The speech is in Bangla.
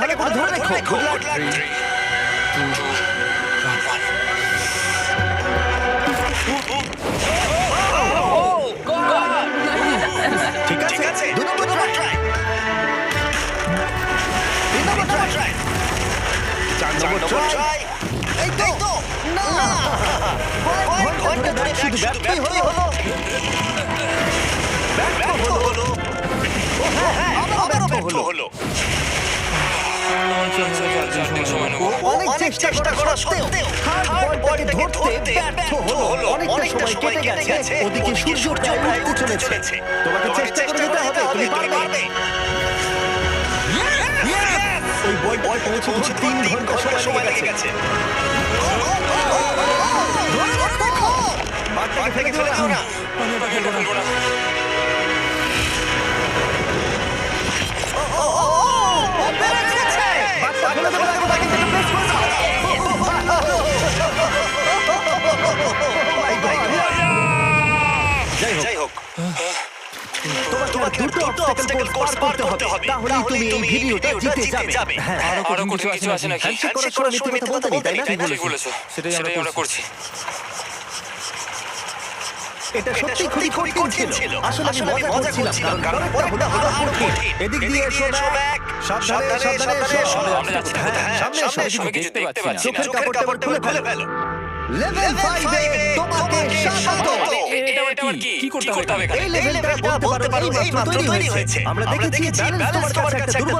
ভালো করে ধরে রেখো। Good luck. 3, 2, 1. ঠিক আছে, 2 নম্বর ট্রাই। 3 নম্বর ট্রাই। 4 নম্বর ট্রাই। এই তো। না। কয়েক ঘন্টা ধরে শুধু ব্যর্থই হলো। ব্যর্থ হলো। আবারও ব্যর্থ হলো। অনেক চেষ্টা করা সত্ত্বেও থার্ড বলটাকে ধরতে ব্যর্থ হলো। অনেকটা সময় কেটে গেছে। ওদিকে সূর্য প্রায় উঠতে চলেছে। তোমাকে চেষ্টা করে যেতে হবে। তুমি পারবে। ওই বলটা পৌঁছে 3 ঘন্টা সময় লেগে গেছে। ধরে রাখো। বারটাকে ফেলে দিও না। ও বেড়ে গেছে। বারটা ফেলে দেবো না, বাকি থেকে প্রেস করে দাও। যাই হোক, তোমাকে দুটো অবস্টাকেল কোর্স পার করতে হবে। তাহলেই তুমি এই ভিডিওটা জিতে যাবে। আরো কঠিন কিছু আছে নাকি? হ্যান্ডশেক করার সময় মিথ্যে কথা বলতে নেই, তাই না? ঠিক বলেছো। সেটাই আমরা করছি। এটা সত্যি খুবই কঠিন ছিল। আসলে আমি মজা করছিলাম, কারণ পরেরটা হলো আরো কঠিন। এদিক দিয়ে এসো ব্যাক। সাবধানে এসো। আমরা যাচ্ছি। সামনে এসো। আমি কিছু দেখতে পাচ্ছি না। চোখের কাপড়টা খুলে ফেলো। লেভেল 5 এ তোমাকে স্বাগত। এটা আবার কি? কি করতে হবে এখানে? এই লেভেলটা বলতে পারো এইমাত্র তৈরি হয়েছে। আমরা দেখেছি ব্যালেন্স তোমার কাছে একটা দুর্বল